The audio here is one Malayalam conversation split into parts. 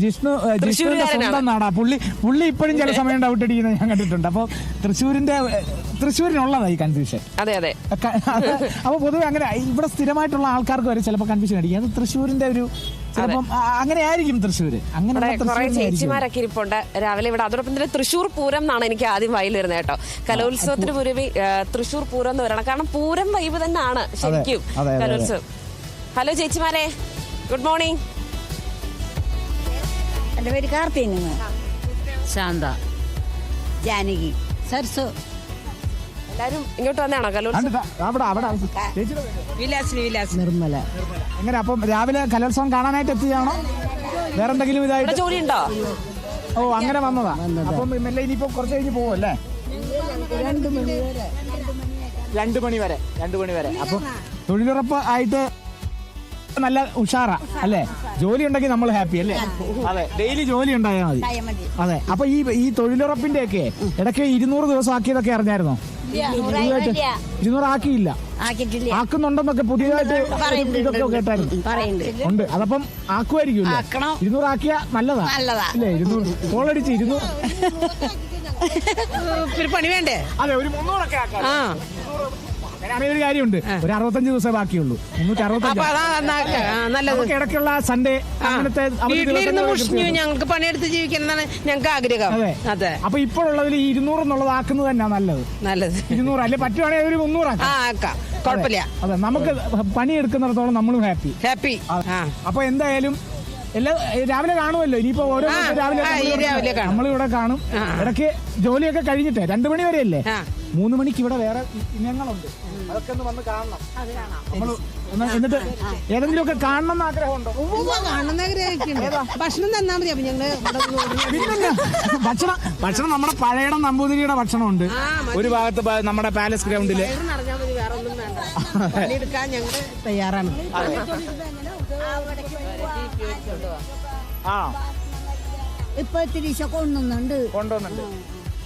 ജിഷ്ണുവിന്റെ സ്വന്തം നാടാ. പുള്ളി ഇപ്പോഴും ചില സമയം ഡൗട്ട് അടിക്കുന്നത് ഞാൻ കണ്ടിട്ടുണ്ട്. അപ്പൊ തൃശ്ശൂരിനുള്ളതാ ഈ കൺഫ്യൂഷൻ. അതെ. അപ്പൊ പൊതുവെ അങ്ങനെ ഇവിടെ സ്ഥിരമായിട്ടുള്ള ആൾക്കാർക്ക് വരെ ചിലപ്പോൾ കൺഫ്യൂഷൻ അടിക്കും. അത് തൃശ്ശൂരിന്റെ ഒരു ചിലപ്പം അങ്ങനെ ആയിരിക്കും. തൃശ്ശൂര് അങ്ങനെ കുറെ ചേച്ചിമാരൊക്കെ ഇരിപ്പുണ്ട് രാവിലെ ഇവിടെ. അതോടൊപ്പം തന്നെ തൃശ്ശൂർ പൂരം എന്നാണ് എനിക്ക് ആദ്യം വായിൽ വരുന്നത് കേട്ടോ. കലോത്സവത്തിന് പുറമെ തൃശ്ശൂർ പൂരം എന്ന് പറയണം. കാരണം പൂരം വൈബ് തന്നെയാണ് ശരിക്കും കലോത്സവം. ഹലോ ചേച്ചിമാരെ, ഗുഡ് മോർണിംഗ്. എന്റെ പേര് കാർത്തിക, ശാന്ത, ജാനകി, സരസു. എല്ലാരും ഇങ്ങോട്ട് വന്നാണോ കലോത്സവം? നിർമ്മല. എങ്ങനെ അപ്പം രാവിലെ കലോത്സവം കാണാനായിട്ട് എത്തിയാണോ വേറെ എന്തെങ്കിലും ഇതായിട്ട് ജോലി ഉണ്ടോ? ഓ അങ്ങനെ വന്നതാ. അപ്പം മെല്ലെ ഇനിയിപ്പോ കുറച്ച് കഴിഞ്ഞ് പോവല്ലേ? 2 മണി വരെ. അപ്പം തൊഴിലുറപ്പ് ആയിട്ട് നല്ല ഉഷാറാ അല്ലേ? ജോലി ഉണ്ടെങ്കിൽ നമ്മൾ ഹാപ്പി അല്ലേ? അതെ, ഡെയിലി ജോലി ഉണ്ടായാൽ മതി. അതെ. അപ്പൊ ഈ തൊഴിലുറപ്പിന്റെ ഒക്കെ ഇടയ്ക്ക് 200 ദിവസം ആക്കിയതൊക്കെ അറിഞ്ഞായിരുന്നോ? 200 ആക്കിയില്ല, ആക്കുന്നുണ്ടെന്നൊക്കെ പുതിയതായിട്ട് ഇതൊക്കെ കേട്ടായിരുന്നു. ഉണ്ട്. അതപ്പം ആക്കുമായിരിക്കും. 200 ആക്കിയ നല്ലതാ അല്ലേ? 200 കോളടിച്ച് 200 പണി വേണ്ടേ? അതെ, ഒരു 300 ഒക്കെ ആക്കാം. അങ്ങനെ ഒരു കാര്യമുണ്ട്. ഒരു 65 ദിവസം ബാക്കിയുള്ളൂ. 365 ഇടയ്ക്കുള്ള സൺഡേ അങ്ങനത്തെ ഞങ്ങൾക്ക് പണിയെടുത്ത് ജീവിക്കണം ഞങ്ങൾക്ക് ആഗ്രഹം. അതെ. അപ്പൊ ഇപ്പോഴുള്ളതിൽ 200 എന്നുള്ളത് ആക്കുന്നത് തന്നെ നല്ലത്. 200 അല്ലെ പറ്റുവാണെങ്കിൽ ഒരു 300 ആക്കാം. കുഴപ്പമില്ല. അതെ, നമുക്ക് പണിയെടുക്കുന്നിടത്തോളം നമ്മളും ഹാപ്പി. അപ്പൊ എന്തായാലും എല്ലാം രാവിലെ കാണുമല്ലോ. ഇനിയിപ്പോ ഓരോ രാവിലെ നമ്മളിവിടെ കാണും. ഇടയ്ക്ക് ജോലിയൊക്കെ കഴിഞ്ഞിട്ട് 2 മണി വരെയല്ലേ? 3 മണിക്ക് ഇവിടെ വേറെ ഇനങ്ങളുണ്ട്. അതൊക്കെ ഒന്ന് വന്ന് കാണണം. എന്നിട്ട് ഏതെങ്കിലും ഒക്കെ കാണണം എന്ന് ആഗ്രഹമുണ്ടോ? ഭക്ഷണം തന്നാ മതി. അപ്പൊ ഞങ്ങള് ഭക്ഷണം നമ്മുടെ പഴയടം നമ്പൂതിരിയുടെ ഭക്ഷണമുണ്ട് ഒരു ഭാഗത്ത്, നമ്മുടെ പാലസ് ഗ്രൗണ്ടില്. എടുക്കാൻ ഞങ്ങള് തയ്യാറാണ്. ഇപ്പൊ കൊണ്ടുവന്നുണ്ട്.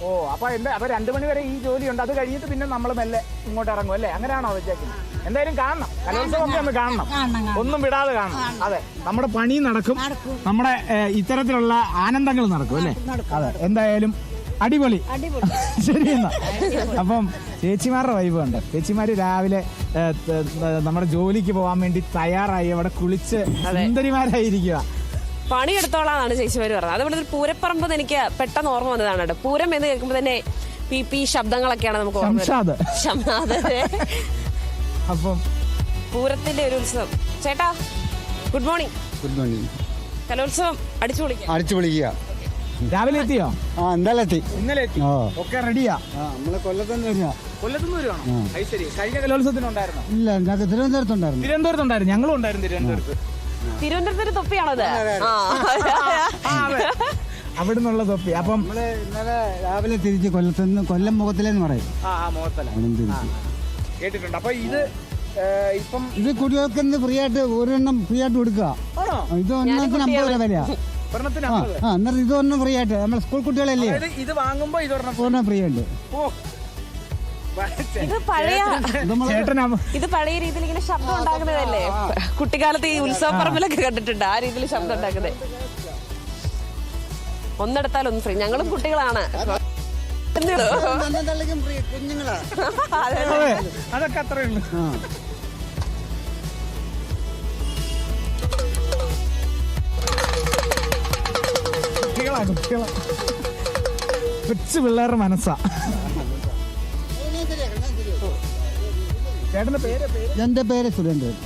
ഓ, അപ്പൊ 2 മണി വരെ ഈ ജോലിയുണ്ട്. അത് കഴിഞ്ഞിട്ട് പിന്നെ നമ്മൾ മെല്ലെ ഇങ്ങോട്ട് ഇറങ്ങും അല്ലേ? അങ്ങനെയാണോ വിചാരിക്കുന്നത്? എന്തായാലും കാണണം, കലോത്സവമൊക്കെ ഒന്ന് കാണണം, ഒന്നും വിടാതെ കാണണം. അതെ, നമ്മുടെ പണി നടക്കും, നമ്മുടെ ഇത്തരത്തിലുള്ള ആനന്ദങ്ങൾ നടക്കും അല്ലേ? അതെ, എന്തായാലും അടിപൊളി. ശരി എന്നാ. അപ്പം ചേച്ചിമാരുടെ വൈബ് ഉണ്ട്. ചേച്ചിമാര് രാവിലെ നമ്മുടെ ജോലിക്ക് പോകാൻ വേണ്ടി തയ്യാറായി അവിടെ കുളിച്ച് സുന്ദരിമാരായിരിക്കുക. പണിയെടുത്തോളാന്നാണ് ചേച്ചിമാര് പറഞ്ഞത്. അതുപോലെ ഒരു പൂരപ്പറമ്പ് എനിക്ക് പെട്ടെന്ന് ഓർമ്മ വന്നതാണ് കേട്ടോ. പൂരം എന്ന് കേൾക്കുമ്പോൾ തന്നെ പി ശബ്ദങ്ങളൊക്കെയാണ് നമുക്ക് ഓർമ്മ. അപ്പം പൂരത്തിന്റെ ഒരു ഉത്സവം. ചേട്ടാ ഗുഡ് മോർണിംഗ്. കലോത്സവം അടിച്ചു പൊളിക്കുക. രാവിലെ എത്തിയോ? ഇന്നലെ എത്തി. ഒക്കെ റെഡിയാ? നമ്മള് കൊല്ലത്തുനിന്ന് വരുവാണോ? കഴിഞ്ഞ കലോത്സവത്തിനുണ്ടായിരുന്നോ? ഇല്ല, ഞങ്ങൾക്ക് തിരുവനന്തപുരത്തുണ്ടായിരുന്നു. ഞങ്ങളും ഉണ്ടായിരുന്നു തിരുവനന്തപുരത്തിന്റെ തൊപ്പിയാണത്. അവിടെ നിന്നുള്ള തൊപ്പി. അപ്പം ഇന്നലെ രാവിലെ തിരിച്ച് കൊല്ലം മുഖത്തിലെന്ന് പറയും. കേട്ടിട്ടുണ്ട്. അപ്പൊ ഇത് കുടികൾക്ക് ഫ്രീ ആയിട്ട് കൊടുക്കുക. ഇത് 1 50 രൂപ വിലയാ. എന്നിട്ട് ഇതൊന്നും ഫ്രീ ആയിട്ട് നമ്മുടെ സ്കൂൾ കുട്ടികളല്ലേ ഇത് വാങ്ങുമ്പോ ഫ്രീ ഉണ്ട്. ഇത് പഴയ രീതിയിൽ ഇങ്ങനെ ശബ്ദം ഉണ്ടാക്കുന്നതല്ലേ? കുട്ടിക്കാലത്ത് ഈ ഉത്സവപ്പറമ്പിലൊക്കെ കണ്ടിട്ടുണ്ട് ആ രീതിയിൽ ശബ്ദം ഉണ്ടാക്കുന്നത്. ഒന്നെടുത്താൽ ഒന്ന് ഫ്രീ. ഞങ്ങളും കുട്ടികളാണ്. അതൊക്കെ അത്രേ ഉള്ളൂ. കുട്ടികളാ കൊച്ചു പിള്ളേരുടെ മനസ്സാ. ചേട്ടന്റെ പേര്? എന്റെ പേര് സുരേന്ദ്രൻ.